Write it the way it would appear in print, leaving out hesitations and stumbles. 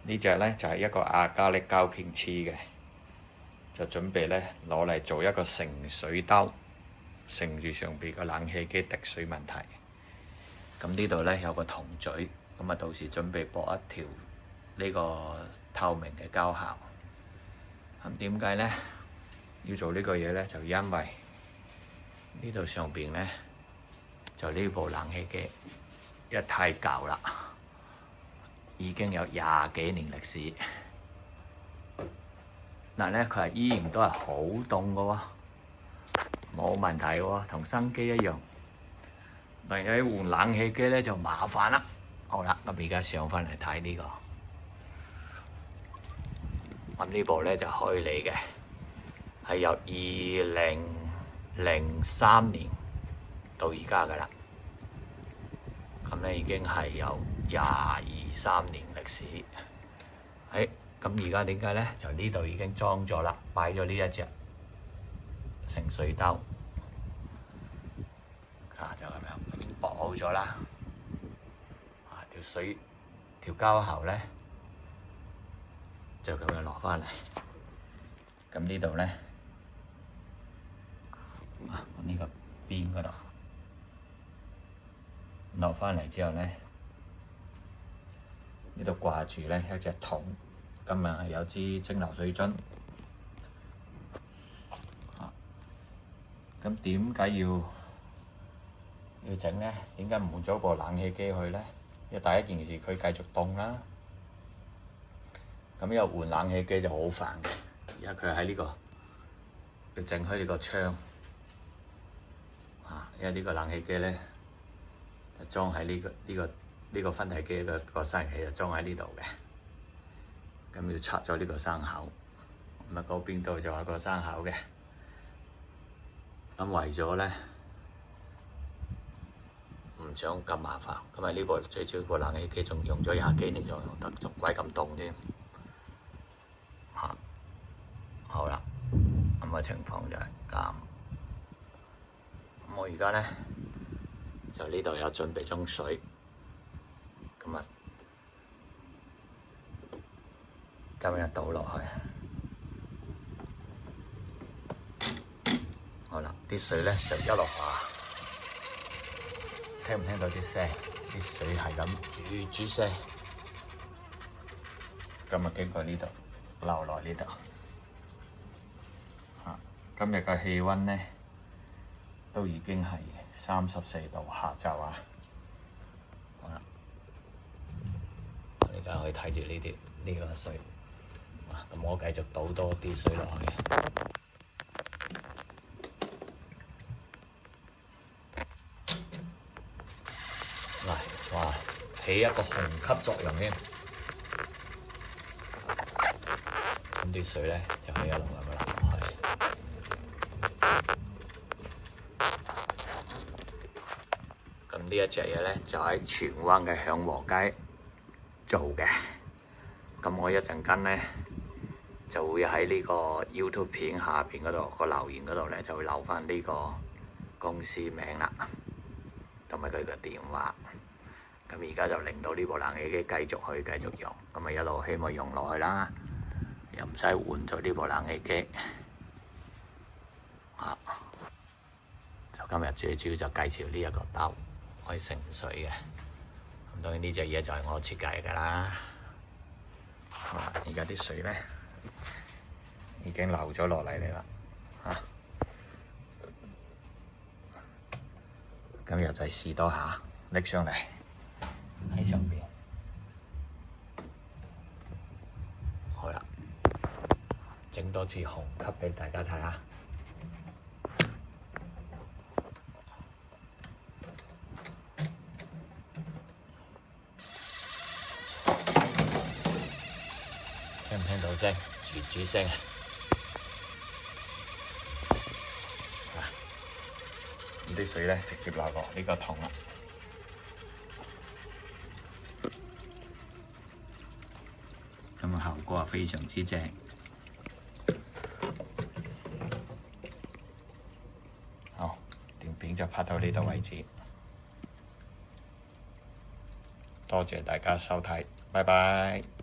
呢隻呢就係一個亞加力膠片黐嘅，就準備呢攞嚟做一個盛水兜，盛住上邊個冷氣機滴水問題。咁呢度呢有個銅嘴，咁啊到時準備駁一條呢個透明嘅膠喉。咁點解呢要做呢個嘢呢？就因為呢度上邊呢，就呢部冷氣機一太舊啦，已經有20幾年歷史。但係呢，佢係依然都係好凍嘅喎，冇問題嘅喎，同新機一樣。但係換冷氣機呢，就麻煩啦。好啦，咁而家上翻嚟睇呢個。咁呢部呢就開嚟嘅，係由2003年到而家噶啦。咁呢已經係有23年歷史。咁而家點解呢？就呢度已經裝咗啦，擺咗呢一隻盛水兜。就咁樣已經駁好咗啦。條膠喉呢，就咁樣落翻嚟。咁呢度呢，呢個邊嗰度落翻嚟之後呢，呢度掛住呢一隻桶，今日係有支蒸餾水樽。咁點解要整呢？點解唔換咗部冷氣機去呢？因為第一件事佢繼續凍啦。咁又換冷氣機就好煩嘅，因為佢喺呢個要整開呢個窗。因為呢個冷氣機呢，就裝喺呢個分體機個生氣就裝喺呢度嘅。咁要拆咗呢個生口，咁啊嗰邊度就有個生口嘅。咁為咗呢，唔想咁麻煩，咁啊呢部最主要部冷氣機仲用咗20幾年，仲用得仲鬼咁凍添。好啦，咁嘅情況就係咁。咁我而家呢，就呢度有準備裝水，咁啊今日倒落去。好啦，啲水呢就一路滑，聽唔聽到啲聲？啲水係咁煮聲。今日經過呢度流落呢度。今日嘅氣温呢，都已經係34度，下晝啊。好啦，我而家可以睇住呢個水。咁我繼續倒多啲水落去。哇！起一個虹吸作用添。咁啲水呢，就可以一路咁樣流落去。咁呢一隻嘢呢，就喺荃灣嘅享和街做嘅。咁我一陣間呢，就會喺呢個 YouTube 片下邊嗰度個留言嗰度呢，就會留翻呢個公司名啦，同埋佢嘅電話。咁而家就令到呢部冷氣機繼續可以繼續用，咁咪一路希望用落去啦，又唔使換咗呢部冷氣機。就今日最主要就介紹呢一個兜可以盛水嘅。咁當然呢隻嘢就係我設計㗎啦。而家啲水呢，已經流咗落嚟啦。咁又再試多下，拎上嚟。喺上邊，好啦，整多次虹吸俾大家睇下。聽唔聽到聲？煮聲啊！咁啲水呢，直接流落呢個桶啦。咁嘅效果係非常之正。好，條片就拍到呢度為止。多謝大家收睇，拜拜。